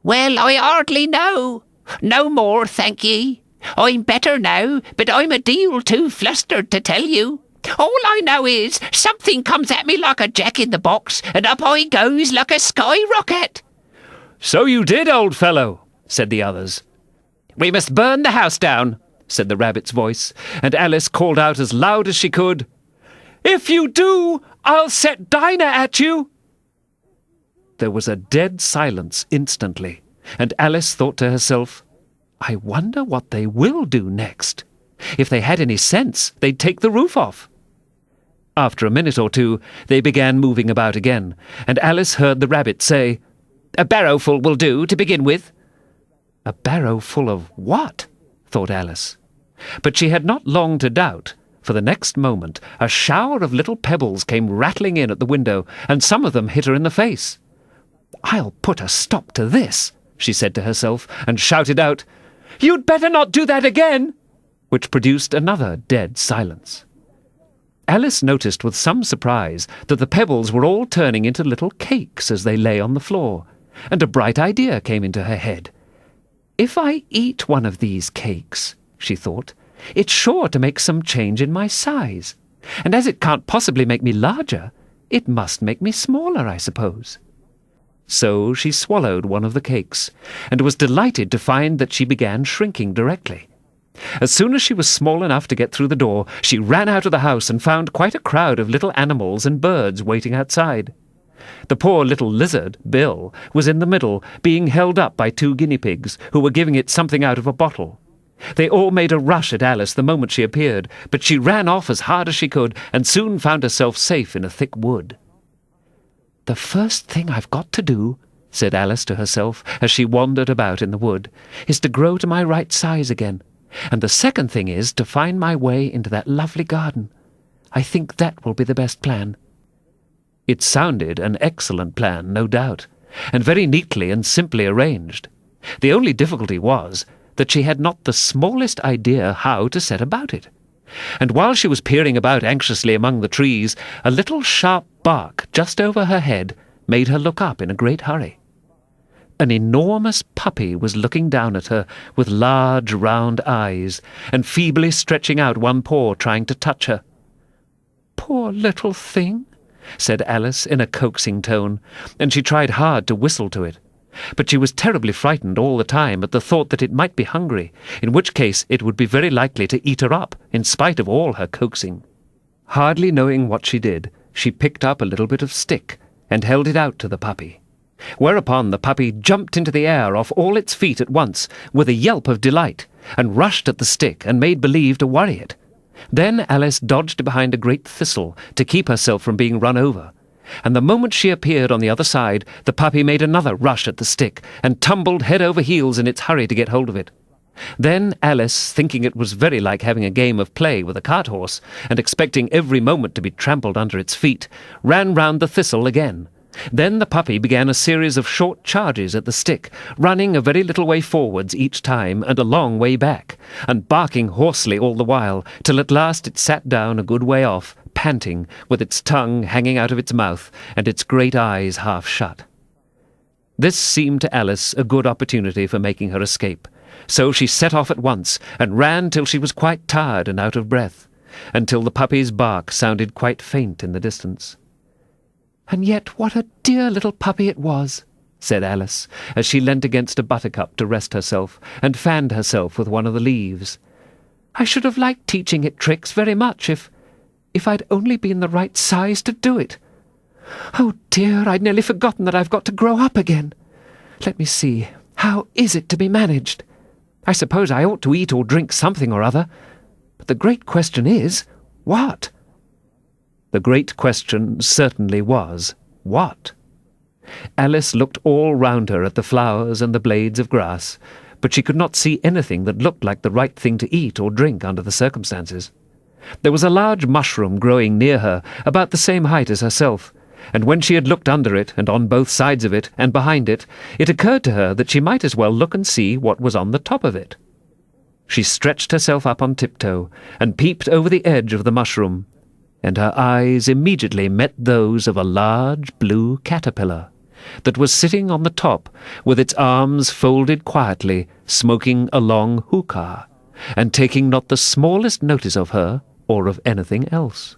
"Well, I hardly know. No more, thank ye. I'm better now, but I'm a deal too flustered to tell you. All I know is something comes at me like a jack-in-the-box, and up I goes like a skyrocket." "So you did, old fellow," said the others. "We must burn the house down," said the rabbit's voice, and Alice called out as loud as she could, "If you do, I'll set Dinah at you." There was a dead silence instantly, and Alice thought to herself, "I wonder what they will do next. If they had any sense, they'd take the roof off." After a minute or two, they began moving about again, and Alice heard the rabbit say, "A barrowful will do to begin with." A barrow full of what? thought Alice. But she had not long to doubt, for the next moment a shower of little pebbles came rattling in at the window, and some of them hit her in the face. "I'll put a stop to this," she said to herself, and shouted out, "You'd better not do that again," which produced another dead silence. Alice noticed with some surprise that the pebbles were all turning into little cakes as they lay on the floor, and a bright idea came into her head. "If I eat one of these cakes," she thought, "it's sure to make some change in my size, and as it can't possibly make me larger, it must make me smaller, I suppose." So she swallowed one of the cakes, and was delighted to find that she began shrinking directly. As soon as she was small enough to get through the door, she ran out of the house and found quite a crowd of little animals and birds waiting outside. The poor little lizard, Bill, was in the middle, being held up by 2 guinea pigs, who were giving it something out of a bottle. They all made a rush at Alice the moment she appeared, but she ran off as hard as she could, and soon found herself safe in a thick wood. "The first thing I've got to do," said Alice to herself as she wandered about in the wood, "is to grow to my right size again. And the second thing is to find my way into that lovely garden. I think that will be the best plan." It sounded an excellent plan, no doubt, and very neatly and simply arranged. The only difficulty was that she had not the smallest idea how to set about it. And while she was peering about anxiously among the trees, a little sharp bark just over her head made her look up in a great hurry. An enormous puppy was looking down at her with large round eyes, and feebly stretching out one paw trying to touch her. "Poor little thing," said Alice in a coaxing tone, and she tried hard to whistle to it. But she was terribly frightened all the time at the thought that it might be hungry, in which case it would be very likely to eat her up, in spite of all her coaxing. Hardly knowing what she did, she picked up a little bit of stick and held it out to the puppy. Whereupon the puppy jumped into the air off all its feet at once, with a yelp of delight, and rushed at the stick and made believe to worry it. Then Alice dodged behind a great thistle to keep herself from being run over, and the moment she appeared on the other side, the puppy made another rush at the stick, and tumbled head over heels in its hurry to get hold of it. Then Alice, thinking it was very like having a game of play with a cart-horse, and expecting every moment to be trampled under its feet, ran round the thistle again. Then the puppy began a series of short charges at the stick, running a very little way forwards each time and a long way back, and barking hoarsely all the while, till at last it sat down a good way off, panting, with its tongue hanging out of its mouth and its great eyes half shut. This seemed to Alice a good opportunity for making her escape, so she set off at once and ran till she was quite tired and out of breath, until the puppy's bark sounded quite faint in the distance. "And yet what a dear little puppy it was," said Alice, as she leant against a buttercup to rest herself, and fanned herself with one of the leaves. "I should have liked teaching it tricks very much if I'd only been the right size to do it. Oh dear, I'd nearly forgotten that I've got to grow up again. Let me see, how is it to be managed? I suppose I ought to eat or drink something or other, but the great question is, what?" The great question certainly was, what? Alice looked all round her at the flowers and the blades of grass, but she could not see anything that looked like the right thing to eat or drink under the circumstances. There was a large mushroom growing near her, about the same height as herself, and when she had looked under it, and on both sides of it, and behind it, it occurred to her that she might as well look and see what was on the top of it. She stretched herself up on tiptoe, and peeped over the edge of the mushroom, and her eyes immediately met those of a large blue caterpillar, that was sitting on the top with its arms folded quietly, smoking a long hookah, and taking not the smallest notice of her or of anything else.